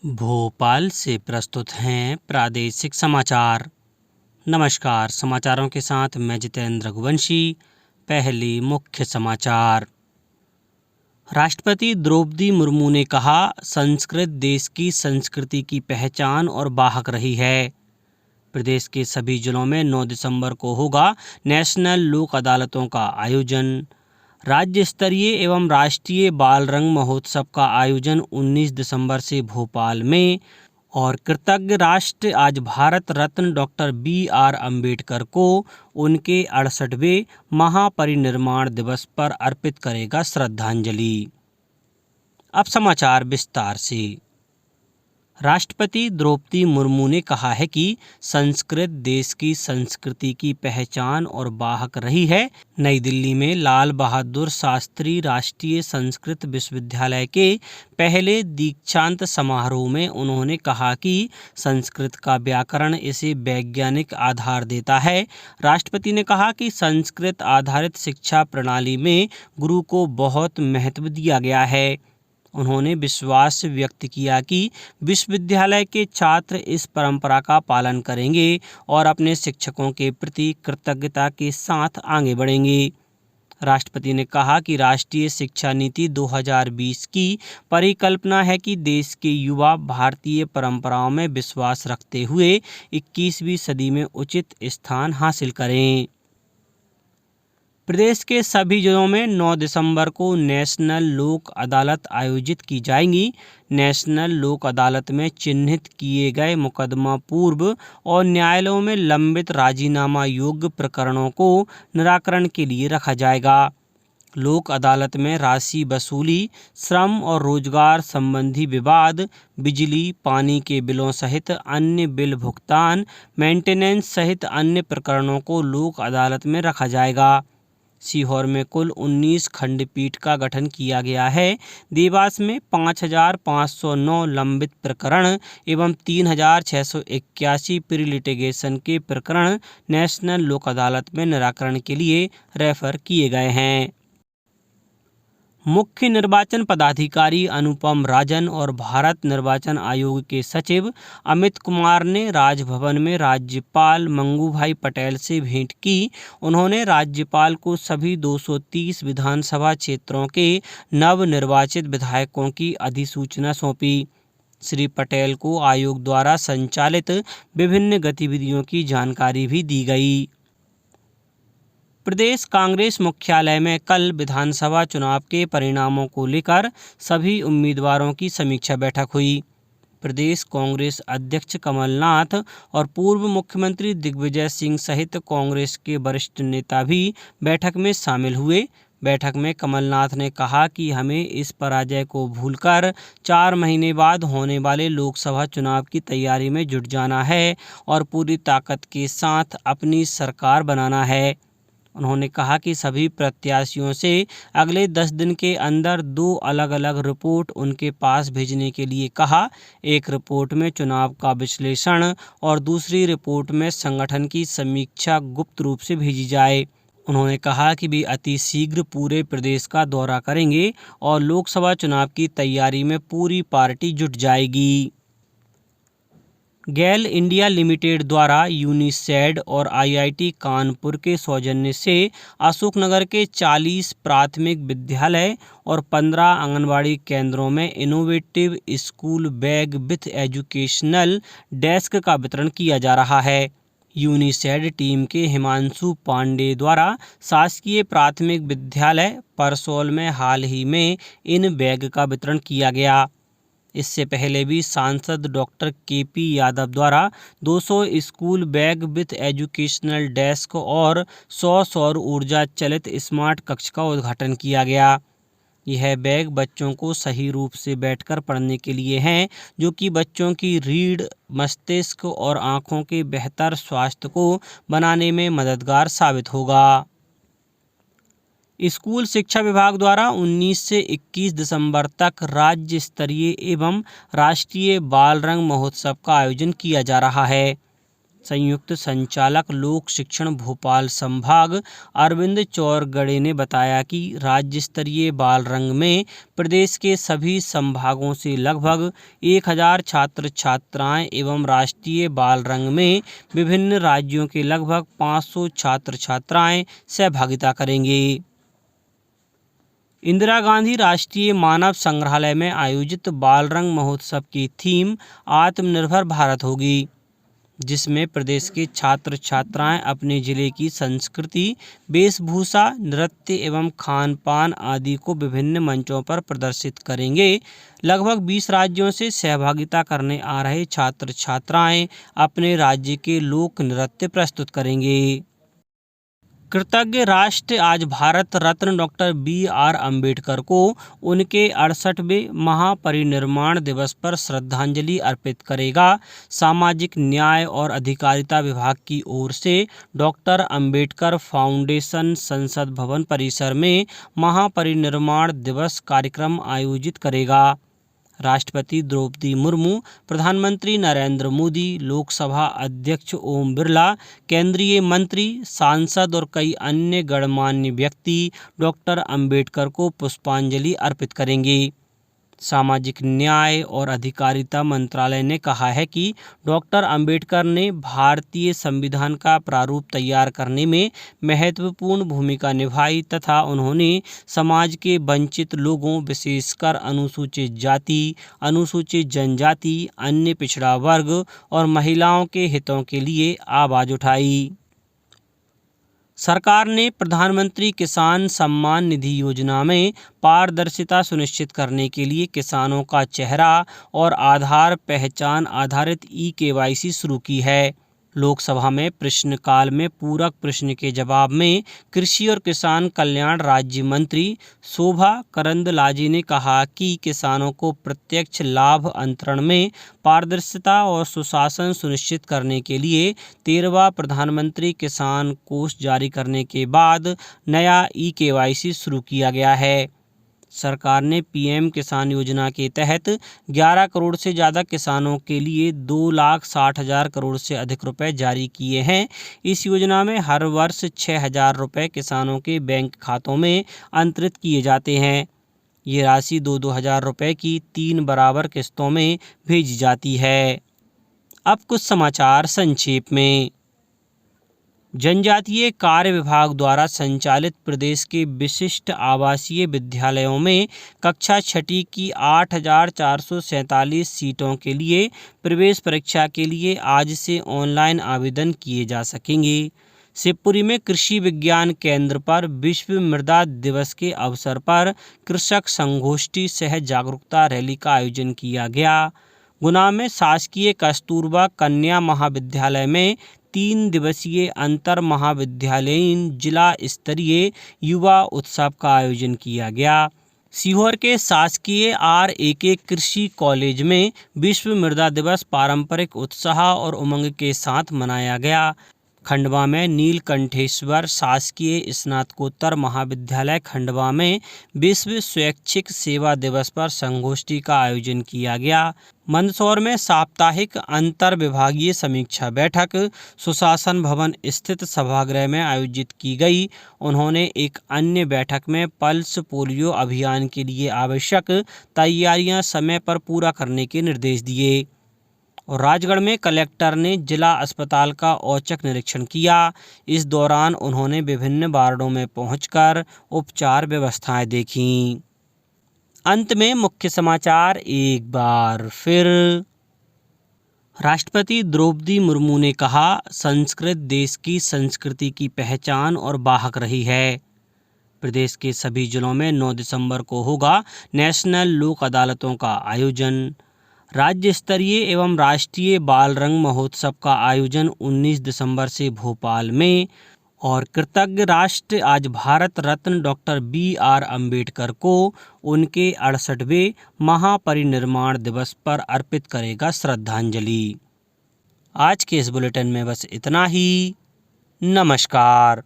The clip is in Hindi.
भोपाल से प्रस्तुत हैं प्रादेशिक समाचार। नमस्कार, समाचारों के साथ मैं जितेंद्र रघुवंशी। पहली मुख्य समाचार। राष्ट्रपति द्रौपदी मुर्मू ने कहा, संस्कृत देश की संस्कृति की पहचान और वाहक रही है। प्रदेश के सभी जिलों में 9 दिसंबर को होगा नेशनल लोक अदालतों का आयोजन। राज्य स्तरीय एवं राष्ट्रीय बाल रंग महोत्सव का आयोजन 19 दिसंबर से भोपाल में। और कृतज्ञ राष्ट्र आज भारत रत्न डॉक्टर BR अम्बेडकर को उनके 68वें महापरिनिर्वाण दिवस पर अर्पित करेगा श्रद्धांजलि। अब समाचार विस्तार से। राष्ट्रपति द्रौपदी मुर्मू ने कहा है कि संस्कृत देश की संस्कृति की पहचान और वाहक रही है। नई दिल्ली में लाल बहादुर शास्त्री राष्ट्रीय संस्कृत विश्वविद्यालय के पहले दीक्षांत समारोह में उन्होंने कहा कि संस्कृत का व्याकरण इसे वैज्ञानिक आधार देता है। राष्ट्रपति ने कहा कि संस्कृत आधारित शिक्षा प्रणाली में गुरु को बहुत महत्व दिया गया है। उन्होंने विश्वास व्यक्त किया कि विश्वविद्यालय के छात्र इस परंपरा का पालन करेंगे और अपने शिक्षकों के प्रति कृतज्ञता के साथ आगे बढ़ेंगे। राष्ट्रपति ने कहा कि राष्ट्रीय शिक्षा नीति 2020 की परिकल्पना है कि देश के युवा भारतीय परंपराओं में विश्वास रखते हुए 21वीं सदी में उचित स्थान हासिल करें। प्रदेश के सभी जिलों में 9 दिसंबर को नेशनल लोक अदालत आयोजित की जाएंगी। नेशनल लोक अदालत में चिन्हित किए गए मुकदमा पूर्व और न्यायालयों में लंबित राजीनामा योग्य प्रकरणों को निराकरण के लिए रखा जाएगा। लोक अदालत में राशि वसूली, श्रम और रोजगार संबंधी विवाद, बिजली पानी के बिलों सहित अन्य बिल भुगतान, मेंटेनेंस सहित अन्य प्रकरणों को लोक अदालत में रखा जाएगा। सीहोर में कुल 19 खंडपीठ का गठन किया गया है। देवास में 5,509 लंबित प्रकरण एवं 3,681 प्री लिटिगेशन के प्रकरण नेशनल लोक अदालत में निराकरण के लिए रेफर किए गए हैं। मुख्य निर्वाचन पदाधिकारी अनुपम राजन और भारत निर्वाचन आयोग के सचिव अमित कुमार ने राजभवन में राज्यपाल मंगूभाई पटेल से भेंट की। उन्होंने राज्यपाल को सभी 230 विधानसभा क्षेत्रों के नवनिर्वाचित विधायकों की अधिसूचना सौंपी। श्री पटेल को आयोग द्वारा संचालित विभिन्न गतिविधियों की जानकारी भी दी गई। प्रदेश कांग्रेस मुख्यालय में कल विधानसभा चुनाव के परिणामों को लेकर सभी उम्मीदवारों की समीक्षा बैठक हुई। प्रदेश कांग्रेस अध्यक्ष कमलनाथ और पूर्व मुख्यमंत्री दिग्विजय सिंह सहित कांग्रेस के वरिष्ठ नेता भी बैठक में शामिल हुए। बैठक में कमलनाथ ने कहा कि हमें इस पराजय को भूलकर 4 महीने बाद होने वाले लोकसभा चुनाव की तैयारी में जुट जाना है और पूरी ताकत के साथ अपनी सरकार बनाना है। उन्होंने कहा कि सभी प्रत्याशियों से अगले 10 दिन के अंदर 2 अलग-अलग रिपोर्ट उनके पास भेजने के लिए कहा। एक रिपोर्ट में चुनाव का विश्लेषण और दूसरी रिपोर्ट में संगठन की समीक्षा गुप्त रूप से भेजी जाए। उन्होंने कहा कि वे अति शीघ्र पूरे प्रदेश का दौरा करेंगे और लोकसभा चुनाव की तैयारी में पूरी पार्टी जुट जाएगी। गेल इंडिया लिमिटेड द्वारा यूनिसेड और IIT कानपुर के सौजन्य से अशोकनगर के 40 प्राथमिक विद्यालय और 15 आंगनबाड़ी केंद्रों में innovative school bag with educational desk का वितरण किया जा रहा है। यूनिसेड टीम के हिमांशु पांडे द्वारा शासकीय प्राथमिक विद्यालय परसौल में हाल ही में इन बैग का वितरण किया गया। इससे पहले भी सांसद डॉक्टर KP यादव द्वारा 200 school bag with educational desk और 100 सौर ऊर्जा चलित स्मार्ट कक्ष का उद्घाटन किया गया। यह बैग बच्चों को सही रूप से बैठकर पढ़ने के लिए हैं, जो कि बच्चों की रीढ़, मस्तिष्क और आँखों के बेहतर स्वास्थ्य को बनाने में मददगार साबित होगा। स्कूल शिक्षा विभाग द्वारा 19 से 21 दिसंबर तक राज्य स्तरीय एवं राष्ट्रीय बाल रंग महोत्सव का आयोजन किया जा रहा है। संयुक्त संचालक लोक शिक्षण भोपाल संभाग अरविंद चौरगड़े ने बताया कि राज्य स्तरीय बाल रंग में प्रदेश के सभी संभागों से लगभग 1000 छात्र छात्राएं एवं राष्ट्रीय बाल रंग में विभिन्न राज्यों के लगभग 500 छात्र छात्राएं सहभागिता करेंगे। इंदिरा गांधी राष्ट्रीय मानव संग्रहालय में आयोजित बाल रंग महोत्सव की थीम आत्मनिर्भर भारत होगी, जिसमें प्रदेश के छात्र छात्राएं अपने जिले की संस्कृति, वेशभूषा, नृत्य एवं खान पान आदि को विभिन्न मंचों पर प्रदर्शित करेंगे। लगभग 20 राज्यों से सहभागिता करने आ रहे छात्र छात्राएं अपने राज्य के लोक नृत्य प्रस्तुत करेंगे। कृतज्ञ राष्ट्र आज भारत रत्न डॉक्टर BR अम्बेडकर को उनके 68वें महापरिनिर्वाण दिवस पर श्रद्धांजलि अर्पित करेगा। सामाजिक न्याय और अधिकारिता विभाग की ओर से डॉक्टर अम्बेडकर फाउंडेशन संसद भवन परिसर में महापरिनिर्वाण दिवस कार्यक्रम आयोजित करेगा। राष्ट्रपति द्रौपदी मुर्मू, प्रधानमंत्री नरेंद्र मोदी, लोकसभा अध्यक्ष ओम बिरला, केंद्रीय मंत्री, सांसद और कई अन्य गणमान्य व्यक्ति डॉक्टर अंबेडकर को पुष्पांजलि अर्पित करेंगे। सामाजिक न्याय और अधिकारिता मंत्रालय ने कहा है कि डॉक्टर अंबेडकर ने भारतीय संविधान का प्रारूप तैयार करने में महत्वपूर्ण भूमिका निभाई तथा उन्होंने समाज के वंचित लोगों, विशेषकर अनुसूचित जाति, अनुसूचित जनजाति, अन्य पिछड़ा वर्ग और महिलाओं के हितों के लिए आवाज उठाई। सरकार ने प्रधानमंत्री किसान सम्मान निधि योजना में पारदर्शिता सुनिश्चित करने के लिए किसानों का चेहरा और आधार पहचान आधारित eKYC शुरू की है। लोकसभा में प्रश्नकाल में पूरक प्रश्न के जवाब में कृषि और किसान कल्याण राज्य मंत्री शोभा करंदलाजे ने कहा कि किसानों को प्रत्यक्ष लाभ अंतरण में पारदर्शिता और सुशासन सुनिश्चित करने के लिए 13वां प्रधानमंत्री किसान कोष जारी करने के बाद नया eKYC शुरू किया गया है। सरकार ने PM किसान योजना के तहत 11 करोड़ से ज़्यादा किसानों के लिए 2,60,000 करोड़ से अधिक रुपए जारी किए हैं। इस योजना में हर वर्ष 6,000 रुपए किसानों के बैंक खातों में अंतरित किए जाते हैं। ये राशि 2-2 हज़ार रुपये की 3 बराबर किस्तों में भेजी जाती है। अब कुछ समाचार संक्षेप में। जनजातीय कार्य विभाग द्वारा संचालित प्रदेश के विशिष्ट आवासीय विद्यालयों में कक्षा 6ठी की 8,447 सीटों के लिए प्रवेश परीक्षा के लिए आज से ऑनलाइन आवेदन किए जा सकेंगे। शिवपुरी में कृषि विज्ञान केंद्र पर विश्व मृदा दिवस के अवसर पर कृषक संगोष्ठी सह जागरूकता रैली का आयोजन किया गया। गुना में शासकीय कस्तूरबा कन्या महाविद्यालय में 3 दिवसीय अंतर महाविद्यालयीन जिला स्तरीय युवा उत्सव का आयोजन किया गया। सीहोर के शासकीय RAK कृषि कॉलेज में विश्व मृदा दिवस पारंपरिक उत्साह और उमंग के साथ मनाया गया। खंडवा में नीलकंठेश्वर शासकीय स्नातकोत्तर महाविद्यालय खंडवा में विश्व स्वैच्छिक सेवा दिवस पर संगोष्ठी का आयोजन किया गया। मंदसौर में साप्ताहिक अंतर विभागीय समीक्षा बैठक सुशासन भवन स्थित सभागृह में आयोजित की गई। उन्होंने एक अन्य बैठक में पल्स पोलियो अभियान के लिए आवश्यक तैयारियां समय पर पूरा करने के निर्देश दिए। और राजगढ़ में कलेक्टर ने जिला अस्पताल का औचक निरीक्षण किया। इस दौरान उन्होंने विभिन्न वार्डों में पहुंचकर उपचार व्यवस्थाएं देखीं। अंत में मुख्य समाचार एक बार फिर। राष्ट्रपति द्रौपदी मुर्मू ने कहा, संस्कृत देश की संस्कृति की पहचान और वाहक रही है। प्रदेश के सभी जिलों में 9 दिसंबर को होगा नेशनल लोक अदालतों का आयोजन। राज्य स्तरीय एवं राष्ट्रीय बाल रंग महोत्सव का आयोजन 19 दिसंबर से भोपाल में। और कृतज्ञ राष्ट्र आज भारत रत्न डॉक्टर BR अम्बेडकर को उनके 68वें महापरिनिर्वाण दिवस पर अर्पित करेगा श्रद्धांजलि। आज के इस बुलेटिन में बस इतना ही। नमस्कार।